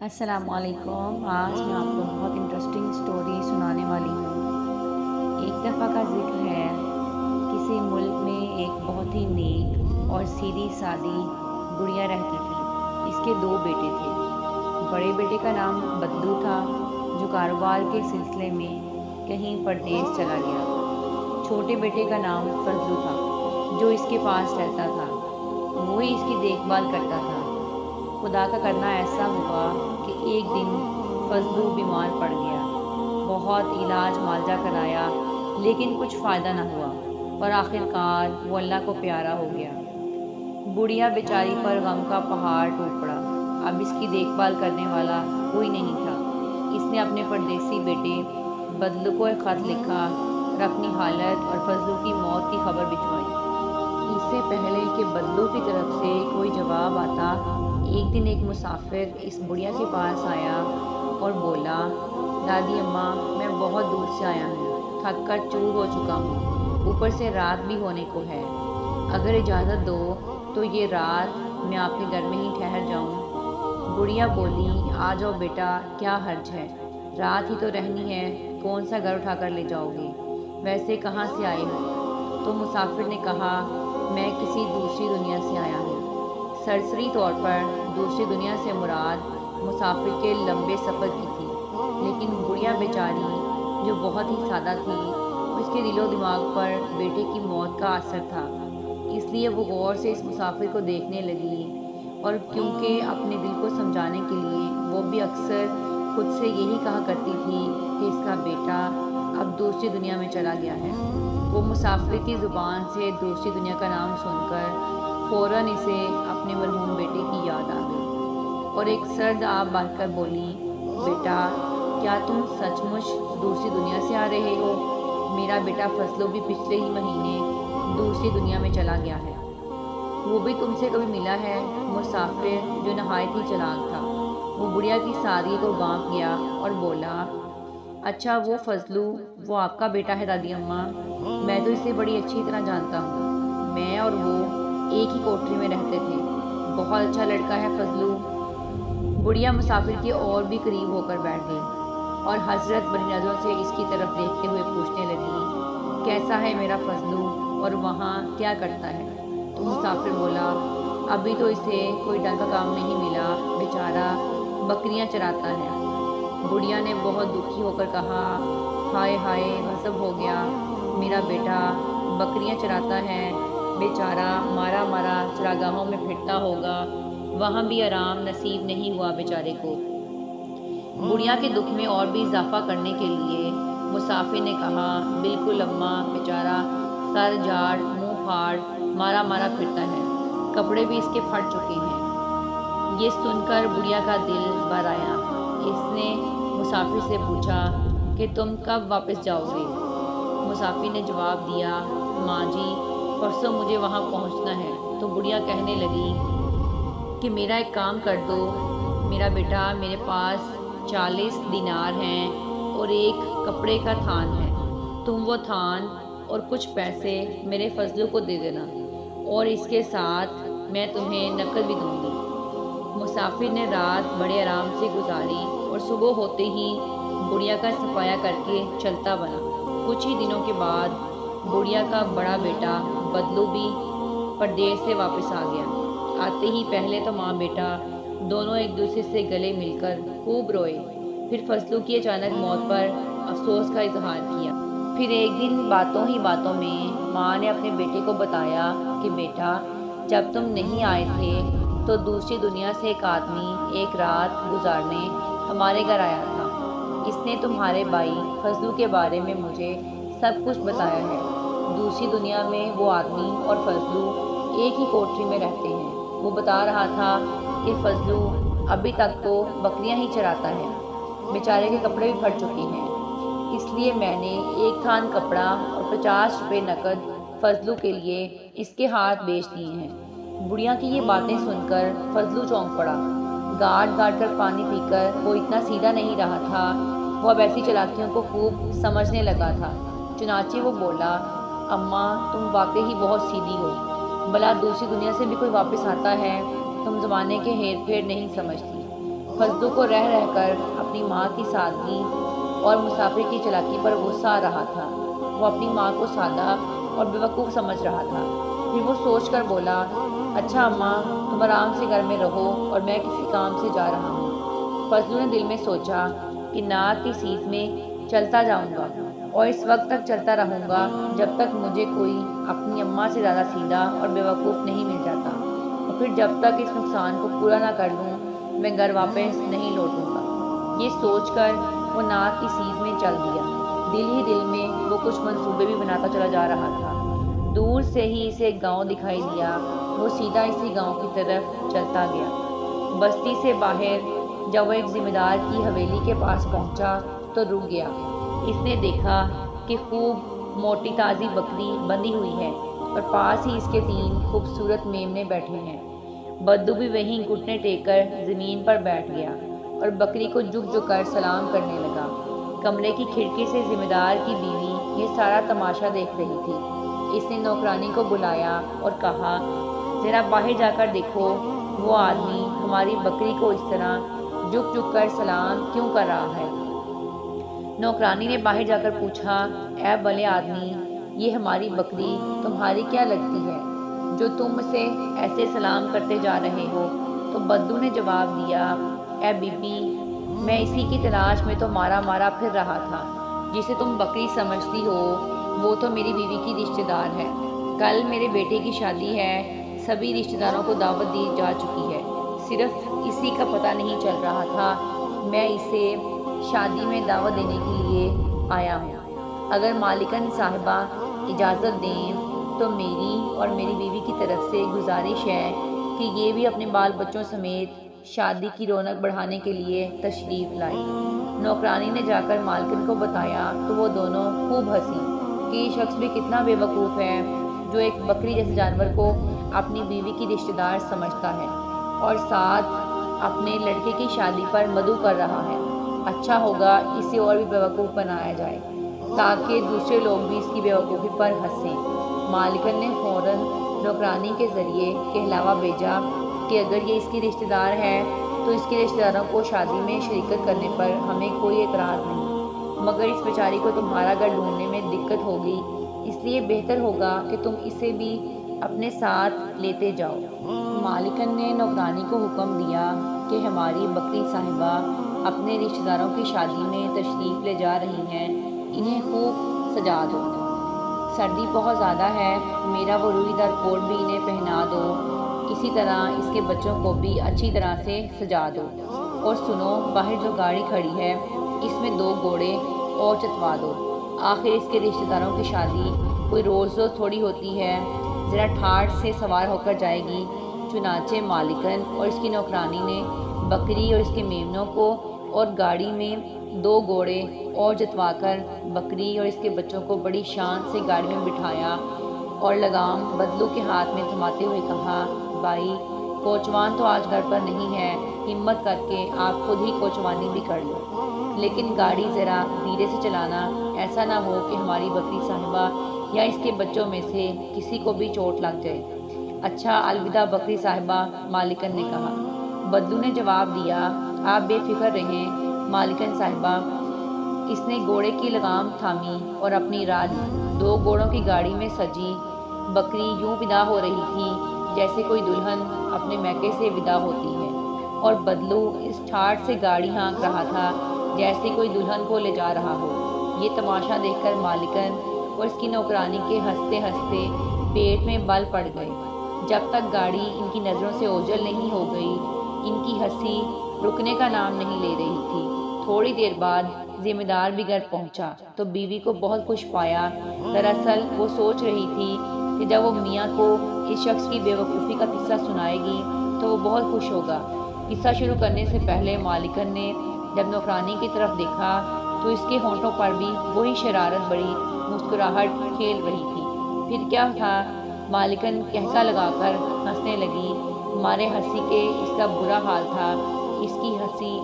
السلام علیکم۔ آج میں آپ کو بہت انٹرسٹنگ سٹوری سنانے والی ہوں۔ ایک دفعہ کا ذکر ہے، کسی ملک میں ایک بہت ہی نیک اور سیدھی سادی گڑیا رہتی تھی۔ اس کے 2 بیٹے تھے۔ بڑے بیٹے کا نام بدلو تھا، جو کاروبار کے سلسلے میں کہیں پردیس چلا گیا۔ چھوٹے بیٹے کا نام فضلو تھا، جو اس کے پاس رہتا تھا۔ وہی اس کی دیکھ بھال کرتا تھا۔ خدا کا کرنا ایسا ہوا کہ ایک دن فضلو بیمار پڑ گیا۔ بہت علاج معالجہ کرایا، لیکن کچھ فائدہ نہ ہوا اور آخر کار وہ اللہ کو پیارا ہو گیا۔ بڑھیا بیچاری پر غم کا پہاڑ ٹوٹ پڑا۔ اب اس کی دیکھ بھال کرنے والا کوئی نہیں تھا۔ اس نے اپنے پردیسی بیٹے بدلو کو ایک خط لکھا اور اپنی حالت اور فضلو کی موت کی خبر بھجوائی۔ اس سے پہلے کہ بدلو کی طرف سے کوئی جواب آتا، ایک دن ایک مسافر اس بڑھیا کے پاس آیا اور بولا، دادی اماں، میں بہت دور سے آیا ہوں، تھک کر چور ہو چکا ہوں، اوپر سے رات بھی ہونے کو ہے۔ اگر اجازت دو تو یہ رات میں آپ کے گھر میں ہی ٹھہر جاؤں۔ بڑھیا بولی، آ جاؤ بیٹا، کیا حرج ہے، رات ہی تو رہنی ہے، کون سا گھر اٹھا کر لے جاؤ گے، ویسے کہاں سے آئے ہو؟ تو مسافر نے کہا، میں کسی دوسری دنیا سے آیا ہوں۔ سرسری طور پر دوسری دنیا سے مراد مسافر کے لمبے سفر کی تھی، لیکن بڑھیا بیچاری جو بہت ہی سادہ تھی، اس کے دل و دماغ پر بیٹے کی موت کا اثر تھا، اس لیے وہ غور سے اس مسافر کو دیکھنے لگی، اور کیونکہ اپنے دل کو سمجھانے کے لیے وہ بھی اکثر خود سے یہی کہا کرتی تھی کہ اس کا بیٹا اب دوسری دنیا میں چلا گیا ہے۔ وہ مسافر کی زبان سے دوسری دنیا کا نام سن کر فوراً اسے اپنے مرحوم بیٹے کی یاد آ گئی اور ایک سرد آب بہہ کر بولی، بیٹا، کیا تم سچ مچ دوسری دنیا سے آ رہے ہو؟ میرا بیٹا فضلو بھی پچھلے ہی مہینے دوسری دنیا میں چلا گیا ہے۔ وہ بھی تم سے کبھی ملا ہے؟ مسافر جو نہایت ہی چلاک تھا، وہ بڑھیا کی سادگی کو بانپ گیا اور بولا، اچھا وہ فضلو، وہ آپ کا بیٹا ہے دادی اماں؟ میں تو اسے بڑی اچھی طرح جانتا ہوں، میں اور وہ ایک ہی کوٹری میں رہتے تھے، بہت اچھا لڑکا ہے فضلو۔ بڑھیا مسافر کے اور بھی قریب ہو کر بیٹھ گئی اور حسرت بھری نظروں سے اس کی طرف دیکھتے ہوئے پوچھنے لگی، کیسا ہے میرا فضلو اور وہاں کیا کرتا ہے؟ تو مسافر بولا، ابھی تو اسے کوئی ڈنگ کا کام نہیں ملا، بیچارہ بکریاں چراتا ہے۔ بڑھیا نے بہت دکھی ہو کر کہا، ہائے ہائے، غضب ہو گیا، میرا بیٹا بکریاں چراتا ہے، بیچارہ مارا مارا چراگاہوں میں پھرتا ہوگا، وہاں بھی آرام نصیب نہیں ہوا بیچارے کو۔ بڑھیا کے دکھ میں اور بھی اضافہ کرنے کے لیے مسافر نے کہا، بالکل اماں، بیچارہ سر جاڑ منہ پھاڑ مارا مارا پھرتا ہے، کپڑے بھی اس کے پھٹ چکے ہیں۔ یہ سن کر بڑھیا کا دل بھر آیا۔ اس نے مسافر سے پوچھا کہ تم کب واپس جاؤ گے؟ مسافر نے جواب دیا، ماں جی، پرسوں مجھے وہاں پہنچنا ہے۔ تو بڑھیا کہنے لگی کہ میرا ایک کام کر دو میرا بیٹا، میرے پاس 40 دینار ہیں اور ایک کپڑے کا تھان ہے، تم وہ تھان اور کچھ پیسے میرے فضلو کو دے دینا، اور اس کے ساتھ میں تمہیں نقد بھی دوں گی۔ مسافر نے رات بڑے آرام سے گزاری اور صبح ہوتے ہی بڑھیا کا صفایا کر کے چلتا بنا۔ کچھ ہی دنوں کے بعد بڑھیا کا بڑا بیٹا بدلو بھی پردیس سے واپس آ گیا۔ آتے ہی پہلے تو ماں بیٹا دونوں ایک دوسرے سے گلے مل کر خوب روئے، پھر فضلو کی اچانک موت پر افسوس کا اظہار کیا۔ پھر ایک دن باتوں ہی باتوں میں ماں نے اپنے بیٹے کو بتایا کہ بیٹا، جب تم نہیں آئے تھے تو دوسری دنیا سے ایک آدمی ایک رات گزارنے ہمارے گھر آیا تھا، اس نے تمہارے بھائی فضلو کے بارے میں مجھے سب کچھ بتایا ہے۔ دوسری دنیا میں وہ آدمی اور فضلو ایک ہی کوٹری میں رہتے ہیں۔ وہ بتا رہا تھا کہ فضلو ابھی تک تو بکریاں ہی چراتا ہے، بیچارے کے کپڑے بھی پھٹ چکے ہیں، اس لیے میں نے ایک تھان کپڑا اور 50 روپے نقد فضلو کے لیے اس کے ہاتھ بیچ دیے ہیں۔ بڑھیا کی یہ باتیں سن کر فضلو چونک پڑا۔ گاٹ گاٹ کر پانی پی کر وہ اتنا سیدھا نہیں رہا تھا، وہ اب ایسی چالاکیوں کو خوب سمجھنے لگا تھا۔ چنانچہ وہ بولا، اماں، تم واقعی ہی بہت سیدھی ہو، بھلا دوسری دنیا سے بھی کوئی واپس آتا ہے؟ تم زمانے کے ہیر پھیر نہیں سمجھتی۔ فضلو کو رہ رہ کر اپنی ماں کی سادگی اور مسافر کی چلاکی پر غصہ آ رہا تھا۔ وہ اپنی ماں کو سادہ اور بیوقوف سمجھ رہا تھا۔ پھر وہ سوچ کر بولا، اچھا اماں، تم آرام سے گھر میں رہو اور میں کسی کام سے جا رہا ہوں۔ فضلو نے دل میں سوچا کہ ناک کی سیٹ میں چلتا جاؤں گا اور اس وقت تک چلتا رہوں گا جب تک مجھے کوئی اپنی اماں سے زیادہ سیدھا اور بیوقوف نہیں مل جاتا، اور پھر جب تک اس نقصان کو پورا نہ کر لوں میں گھر واپس نہیں لوٹوں گا۔ یہ سوچ کر وہ ناک کی سیٹ میں چل دیا۔ دل ہی دل میں وہ کچھ منصوبے بھی بناتا چلا جا رہا تھا۔ دور سے ہی اسے ایک گاؤں دکھائی دیا۔ وہ سیدھا اسی گاؤں کی طرف چلتا گیا۔ بستی سے باہر جب وہ ایک ذمہ دار کی حویلی کے پاس پہنچا تو رک گیا۔ اس نے دیکھا کہ خوب موٹی تازی بکری بندھی ہوئی ہے اور پاس ہی اس کے 3 خوبصورت میمنے بیٹھے ہیں۔ بدو بھی وہیں گھٹنے ٹیک کر زمین پر بیٹھ گیا اور بکری کو جھک جھک کر سلام کرنے لگا۔ کمرے کی کھڑکی سے ذمہ دار کی بیوی یہ سارا تماشا دیکھ رہی تھی۔ اس نے نوکرانی کو بلایا اور کہا، ذرا باہر جا کر دیکھو وہ آدمی ہماری بکری کو اس طرح جھک جھک کر سلام کیوں کر رہا ہے۔ نوکرانی نے باہر جا کر پوچھا، اے بھلے آدمی، یہ ہماری بکری تمہاری کیا لگتی ہے جو تم اسے ایسے سلام کرتے جا رہے ہو؟ تو بدو نے جواب دیا، اے بی بی، میں اسی کی تلاش میں تو مارا مارا پھر رہا تھا۔ جسے تم بکری سمجھتی ہو وہ تو میری بیوی کی رشتہ دار ہے۔ کل میرے بیٹے کی شادی ہے، سبھی رشتہ داروں کو دعوت دی جا چکی ہے، صرف اسی کا پتہ نہیں چل رہا تھا۔ میں اسے شادی میں دعوت دینے کے لیے آیا ہوں۔ اگر مالکن صاحبہ اجازت دیں تو میری اور میری بیوی کی طرف سے گزارش ہے کہ یہ بھی اپنے بال بچوں سمیت شادی کی رونق بڑھانے کے لیے تشریف لائے۔ نوکرانی نے جا کر مالکن کو بتایا تو وہ دونوں خوب ہنسی کہ یہ شخص بھی کتنا بے وقوف ہے جو ایک بکری جیسے جانور کو اپنی بیوی کی رشتہ دار سمجھتا ہے اور ساتھ اپنے لڑکے کی شادی پر مدعو کر رہا ہے۔ اچھا ہوگا اسے اور بھی بیوقوف بنایا جائے تاکہ دوسرے لوگ بھی اس کی بیوقوفی پر ہنسیں۔ مالکن نے فوراً نوکرانی کے ذریعے کہلاوا بھیجا کہ اگر یہ اس کی رشتہ دار ہے تو اس کے رشتہ داروں کو شادی میں شرکت کرنے پر ہمیں کوئی اعتراض نہیں، مگر اس بیچاری کو تمہارا گھر ڈھونڈنے میں دقت ہوگی، اس لیے بہتر ہوگا کہ تم اسے بھی اپنے ساتھ لیتے جاؤ۔ مالکن نے نوکرانی کو حکم دیا کہ ہماری بکری صاحبہ اپنے رشتہ داروں کی شادی میں تشریف لے جا رہی ہیں، انہیں خوب سجا دو۔ سردی بہت زیادہ ہے، میرا وہ روئی دار کوٹ بھی انہیں پہنا دو، اسی طرح اس کے بچوں کو بھی اچھی طرح سے سجا دو، اور سنو، باہر جو گاڑی کھڑی ہے اس میں 2 گھوڑے اور چتوا دو۔ آخر اس کے رشتہ داروں کی شادی کوئی روز روز تھوڑی ہوتی ہے، ذرا ٹھاٹھ سے سوار ہو کر جائے گی۔ چنانچہ مالکن اور اس کی نوکرانی نے بکری اور اس کے میمنوں کو اور گاڑی میں 2 گھوڑے اور جتوا کر بکری اور اس کے بچوں کو بڑی شان سے گاڑی میں بٹھایا اور لگام بدلو کے ہاتھ میں تھماتے ہوئے کہا، بھائی، کوچوان تو آج گھر پر نہیں ہے، ہمت کر کے آپ خود ہی کوچوانی بھی کر لو، لیکن گاڑی ذرا دھیرے سے چلانا، ایسا نہ ہو کہ ہماری بکری صاحبہ یا اس کے بچوں میں سے کسی کو بھی چوٹ لگ جائے۔ اچھا، الوداع بکری صاحبہ، مالکن نے کہا۔ بدلو نے جواب دیا، آپ بے فکر رہیں مالکن صاحبہ۔ اس نے گھوڑے کی لگام تھامی اور اپنی راہ لی۔ 2 گھوڑوں کی گاڑی میں سجی بکری یوں ودا ہو رہی تھی جیسے کوئی دلہن اپنے میکے سے ودا ہوتی ہے، اور بدلو اس ٹھاٹھ سے گاڑی ہانک رہا تھا جیسے کوئی دلہن کو لے جا رہا ہو۔ یہ تماشا دیکھ کر مالکن اور اس کی نوکرانی کے ہنستے ہنستے پیٹ میں بل پڑ گئے۔ جب تک گاڑی ان کی نظروں سے اوجھل نہیں ہو گئی ان کی ہنسی رکنے کا نام نہیں لے رہی تھی۔ تھوڑی دیر بعد ذمہ دار بھی گھر پہنچا تو بیوی کو بہت خوش پایا۔ دراصل وہ سوچ رہی تھی کہ جب وہ میاں کو اس شخص کی بے وقوفی کا قصہ سنائے گی تو وہ بہت خوش ہوگا۔ قصہ شروع کرنے سے پہلے مالکن نے جب نوکرانی کی طرف دیکھا تو اس کے ہونٹوں پر بھی وہی شرارت بڑی مسکراہٹ کھیل رہی تھی۔ پھر کیا تھا؟ مالکن کہکا لگا کر ہنسنے لگی۔ ہمارے ہنسی کے اس کا برا حال تھا۔ اس کی ہنسی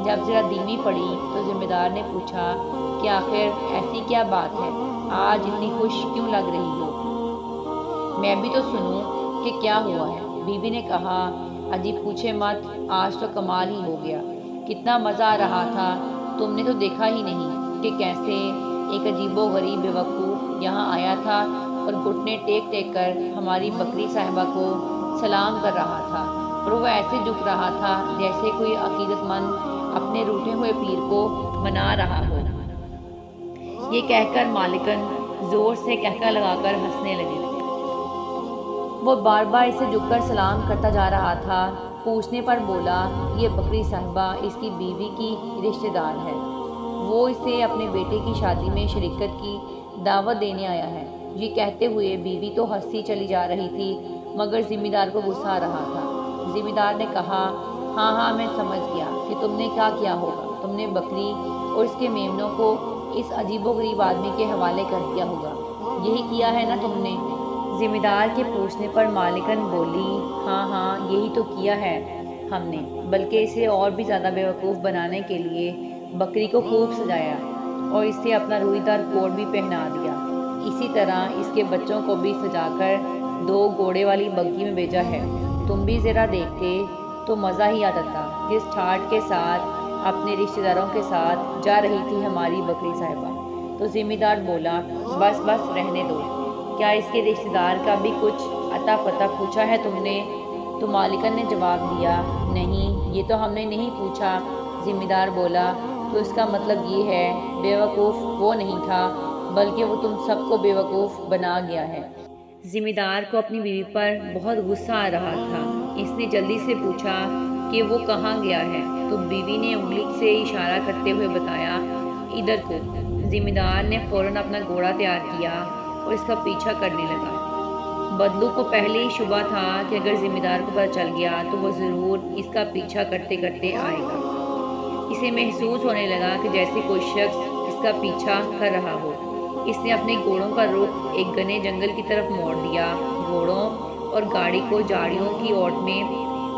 جب ذرا دھیمی پڑی تو ذمہ دار نے پوچھا کہ آخر ایسی کیا بات ہے، آج اتنی خوش کیوں لگ رہی ہو؟ میں بھی تو سنوں کہ کیا ہوا ہے۔ بیوی نے کہا، اجی پوچھے مت، آج تو کمال ہی ہو گیا۔ کتنا مزہ آ رہا تھا، تم نے تو دیکھا ہی نہیں کہ کیسے ایک عجیب و غریب بیوقوف یہاں آیا تھا اور گھٹنے ٹیک ٹیک کر ہماری بکری صاحبہ کو سلام کر رہا تھا، اور وہ ایسے جھک رہا تھا جیسے کوئی عقیدت مند اپنے روٹھے ہوئے پیر کو منا رہا ہو۔ یہ کہہ کر مالکن زور سے کہکہ لگا کر ہنسنے لگی۔ وہ بار بار اسے جھک کر سلام کرتا جا رہا تھا۔ پوچھنے پر بولا، یہ بکری صاحبہ اس کی بیوی کی رشتہ دار ہے، وہ اسے اپنے بیٹے کی شادی میں شرکت کی دعوت دینے آیا ہے۔ یہ کہتے ہوئے بیوی تو ہنستی چلی جا رہی تھی مگر ذمہ دار کو غصہ آ رہا تھا۔ ذمہ دار نے کہا، ہاں میں سمجھ گیا کہ تم نے کیا کیا ہوگا، تم نے بکری اور اس کے میمنوں کو اس عجیب و غریب آدمی کے حوالے کر دیا ہوگا، یہی کیا ہے نا تم نے؟ ذمہ دار کے پوچھنے پر مالکن بولی، ہاں یہی تو کیا ہے ہم نے، بلکہ اسے اور بھی زیادہ بیوقوف بنانے کے لیے بکری کو خوب سجایا اور اسے اپنا روئی دار کوٹ بھی پہنا دیا۔ اسی طرح اس کے بچوں کو بھی سجا کر 2 گھوڑے والی بگھی میں بھیجا ہے۔ تم بھی ذرا دیکھتے تو مزہ ہی آ جاتا جس ٹھاٹ کے ساتھ اپنے رشتہ داروں کے ساتھ جا رہی تھی ہماری بکری صاحبہ۔ تو ذمہ دار بولا، بس رہنے دو، کیا اس کے رشتہ دار کا بھی کچھ اتا پتہ پوچھا ہے تم نے؟ تو مالکن نے جواب دیا، نہیں یہ تو ہم نے نہیں پوچھا۔ ذمہ دار بولا، تو اس کا مطلب یہ ہے بیوقوف وہ نہیں تھا بلکہ وہ تم سب کو بیوقوف بنا گیا ہے۔ ذمہ دار کو اپنی بیوی پر بہت غصہ آ رہا تھا۔ اس نے جلدی سے پوچھا کہ وہ کہاں گیا ہے؟ تو بیوی نے انگلی سے اشارہ کرتے ہوئے بتایا، ادھر کو۔ ذمہ دار نے فوراً اپنا گھوڑا تیار کیا اور اس کا پیچھا کرنے لگا۔ بدلو کو پہلے ہی شبہ تھا کہ اگر ذمہ دار کو پتہ چل گیا تو وہ ضرور اس کا پیچھا کرتے کرتے آئے گا۔ اسے محسوس ہونے لگا کہ جیسے کوئی شخص اس کا پیچھا کر رہا ہو۔ اس نے اپنے گھوڑوں کا رخ ایک گھنے جنگل کی طرف موڑ دیا۔ گھوڑوں اور گاڑی کو جھاڑیوں کی اوٹ میں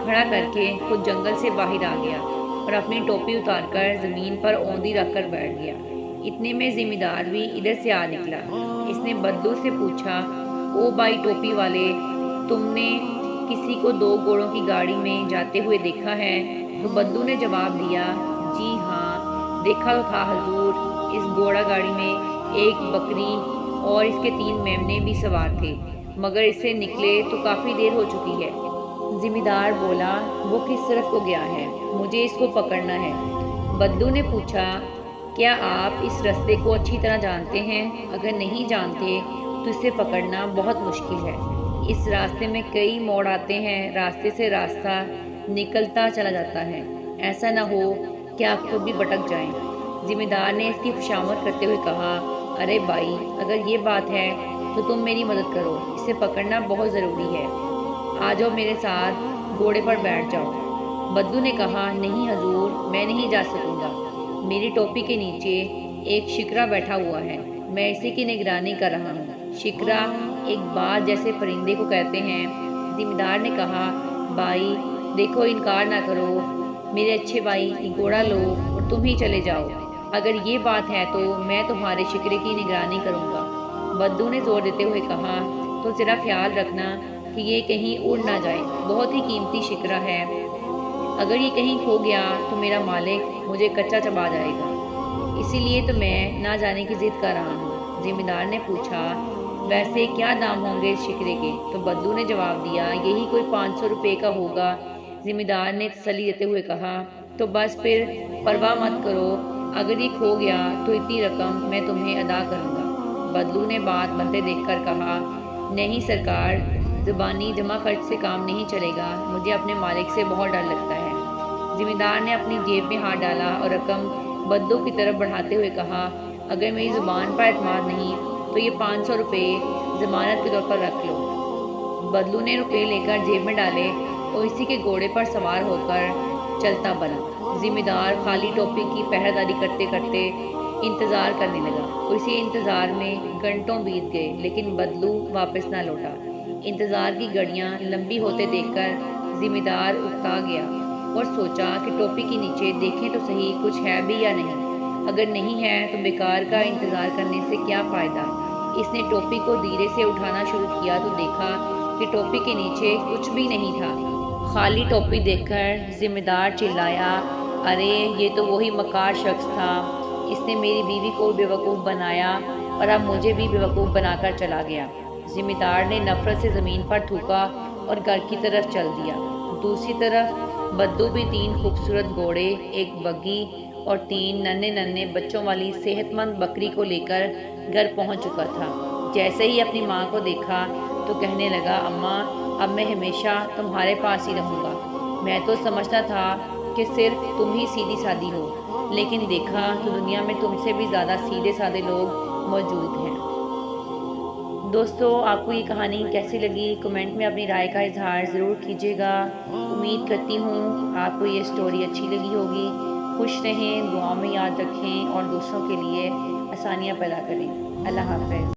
کھڑا کر کے خود جنگل سے باہر آ گیا اور اپنی ٹوپی اتار کر زمین پر اوندھی رکھ کر بیٹھ گیا۔ اتنے میں ذمہ دار بھی ادھر سے آ نکلا۔ اس نے بدلو سے پوچھا، او بھائی ٹوپی والے، تم نے کسی کو 2 گھوڑوں کی گاڑی میں جاتے ہوئے دیکھا ہے؟ تو بدلو نے جواب دیا، جی ہاں دیکھا تو تھا حضور، اس گھوڑا گاڑی میں ایک بکری اور اس کے 3 میمنے بھی سوار تھے، مگر اس سے نکلے تو کافی دیر ہو چکی ہے۔ ذمہ دار بولا، وہ کس طرف کو گیا ہے؟ مجھے اس کو پکڑنا ہے۔ بدلو نے پوچھا، کیا آپ اس راستے کو اچھی طرح جانتے ہیں؟ اگر نہیں جانتے تو اسے پکڑنا بہت مشکل ہے۔ اس راستے میں کئی موڑ آتے ہیں، راستے سے راستہ نکلتا چلا جاتا ہے، ایسا نہ ہو کہ آپ خود بھی بھٹک جائیں۔ ذمہ دار نے اس کی خوشامد کرتے ہوئے کہا، ارے بھائی، اگر یہ بات ہے تو تم میری مدد کرو، اسے پکڑنا بہت ضروری ہے، آ جاؤ میرے ساتھ گھوڑے پر بیٹھ جاؤ۔ بدلو نے کہا، نہیں حضور، میں نہیں جا سکوں گا، میری ٹوپی کے نیچے ایک شکرا بیٹھا ہوا ہے، میں اسی کی نگرانی کر رہا ہوں۔ شکرا ایک باز جیسے پرندے کو کہتے ہیں۔ ذمہ دار نے کہا، بھائی دیکھو، انکار نہ کرو میرے اچھے بھائی، یہ گھوڑا لو اور تم ہی چلے جاؤ، اگر یہ بات ہے تو میں تمہارے شکرے کی نگرانی کروں گا۔ بدلو نے زور دیتے ہوئے کہا، تو ذرا خیال رکھنا کہ یہ کہیں اڑ نہ جائے، بہت ہی قیمتی شکرا ہے، اگر یہ کہیں کھو گیا تو میرا مالک مجھے کچا چبا جائے گا، اسی لیے تو میں نہ جانے کی ضد کر رہا ہوں۔ ذمہ دار نے پوچھا، ویسے کیا دام ہوں گے اس شکرے کے؟ تو بدلو نے جواب دیا، یہی کوئی 500 روپے کا ہوگا۔ ذمہ دار نے تسلی دیتے ہوئے کہا، تو بس پھر پرواہ مت کرو، اگر یہ کھو گیا تو اتنی رقم میں تمہیں ادا کروں گا۔ بدلو نے بات بنتے دیکھ کر کہا، نہیں سرکار، زبانی جمع خرچ سے کام نہیں چلے گا، مجھے اپنے مالک سے بہت ڈر لگتا ہے۔ ذمہ دار نے اپنی جیب میں ہاتھ ڈالا اور رقم بدلو کی طرف بڑھاتے ہوئے کہا، اگر میری زبان پر اعتماد نہیں تو یہ 500 روپے ضمانت کے طور پر رکھ لو۔ بدلو نے روپے لے کر جیب میں ڈالے اور اسی کے گھوڑے پر سوار ہو کر چلتا بنا۔ ذمہ دار خالی ٹوپی کی پہرےداری کرتے کرتے انتظار کرنے لگا اور اسی انتظار میں گھنٹوں بیت گئے لیکن بدلو واپس نہ لوٹا۔ انتظار کی گھڑیاں لمبی ہوتے دیکھ کر ذمہ دار اکتا گیا اور سوچا کہ ٹوپی کے نیچے دیکھیں تو صحیح کچھ ہے بھی یا نہیں، اگر نہیں ہے تو بیکار کا انتظار کرنے سے کیا فائدہ۔ اس نے ٹوپی کو دھیرے سے اٹھانا شروع کیا تو دیکھا کہ ٹوپی کے نیچے کچھ بھی نہیں تھا۔ خالی ٹوپی دیکھ کر ذمہ دار چلایا، ارے یہ تو وہی مکار شخص تھا، اس نے میری بیوی کو بیوقوف بنایا اور اب مجھے بھی بیوقوف بنا کر چلا گیا۔ زمیندار نے نفرت سے زمین پر تھوکا اور گھر کی طرف چل دیا۔ دوسری طرف بدو بھی 3 خوبصورت گھوڑے، ایک بگھی اور 3 ننھے بچوں والی صحت مند بکری کو لے کر گھر پہنچ چکا تھا۔ جیسے ہی اپنی ماں کو دیکھا تو کہنے لگا، اماں اب میں ہمیشہ تمہارے پاس ہی رہوں گا۔ میں تو سمجھتا تھا کہ صرف تم ہی سیدھی سادی ہو، لیکن دیکھا تو دنیا میں تم سے بھی زیادہ سیدھے سادے لوگ موجود ہیں۔ دوستو، آپ کو یہ کہانی کیسی لگی؟ کمنٹ میں اپنی رائے کا اظہار ضرور کیجیے گا۔ امید کرتی ہوں آپ کو یہ سٹوری اچھی لگی ہوگی۔ خوش رہیں، دعاؤں میں یاد رکھیں اور دوسروں کے لیے آسانیاں پیدا کریں۔ اللہ حافظ۔